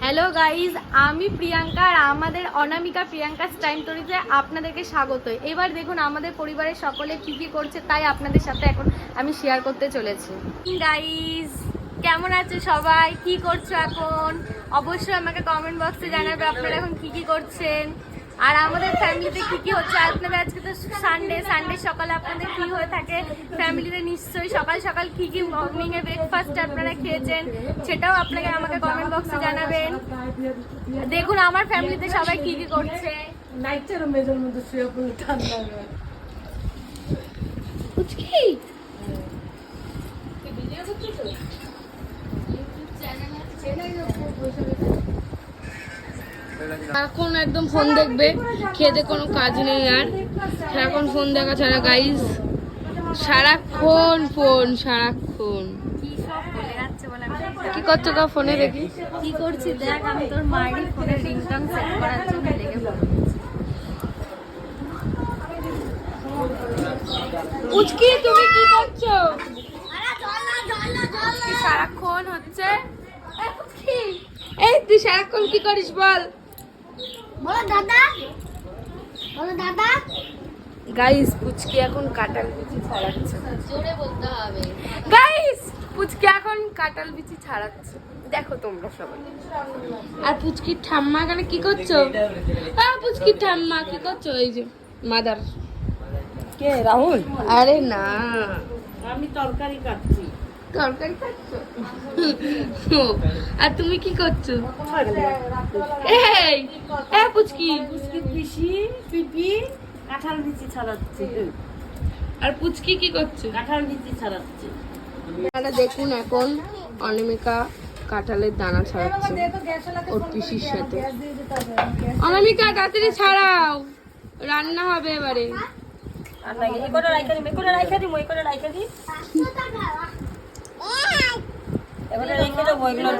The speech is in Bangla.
হ্যালো গাইজ, আমি প্রিয়াঙ্কা আর আমাদের অনামিকা প্রিয়াঙ্কাস টাইম স্টোরিতে আপনাদেরকে স্বাগত। এবার দেখুন আমাদের পরিবারের সকলে কি কি করছে, তাই আপনাদের সাথে এখন আমি শেয়ার করতে চলেছি। গাইজ, কেমন আছে সবাই, কি করছো এখন? অবশ্যই আমাকে কমেন্ট বক্সে জানাবে আপনারা এখন কি কি করছেন আর আমাদের ফ্যামিলিতে কি কি হচ্ছে। আপনাদের আজকে তো সানডে সকালে আপনাদের কি হয়ে থাকে ফ্যামিলিতে, নিশ্চয়ই সকাল সকাল কি কি মর্নিং এ ব্রেকফাস্ট আপনারা খেয়েছেন সেটাও আপনাকে আমাকে কমেন্ট বক্সে জানাবেন। দেখুন আমার ফ্যামিলিতে সবাই কি কি করছে। নাইটের মেজের মধ্যে শুয়ে পড়ে ঠান্ডা এখন একদম ফোন দেখবে, খেতে কোনো কাজ নেই আর সারাক্ষণ ফোন দেখা ছাড়া গাইজ, সারাক্ষণ ফোন সারাক্ষণ। কি সব বলে যাচ্ছে বলে আমি কি করছো গা ফোনে? দেখি কি করছি দেখ, আমি তোর মায়েরই ফোনের রিংটং সেট করার জন্য লেগে পড়েছি। পুচকি তুমি কি করছো? সারাক্ষণ হচ্ছে এই তুই সারাক্ষণ কি করিস বল? বলো দাদা গাইস, পুচকি এখন কাঁঠাল বিচি ছাড়াচ্ছে। জোরে বলতে হবে। গাইস, পুচকি এখন কাঁঠাল বিচি ছাড়াচ্ছে, দেখো তোমরা সবাই। আর পুচকির ঠাম্মা এখানে কি করছো? পুচকির ঠাম্মা কি করছো? এই যে মাদার। কে রাহুল? আরে না, আমি তরকারি কাটছি। তরকারি খাচ্ছো? আর তুমি কি করছো? এই পুচকি, পিসি পিপি কাঁঠাল বিচি ছাড়াচ্ছি। আর পুচকি কি করছো? কাঁঠাল বিচি ছাড়াচ্ছি। আপনারা দেখুন এখন অনামিকা কাঁঠালের দানা ছাড়াচ্ছে ওর পিসির সাথে। অনামিকা তাড়াতাড়ি ছাড়াও, রান্না হবে এবারে। এবারে রেখে দেবো এগুলো।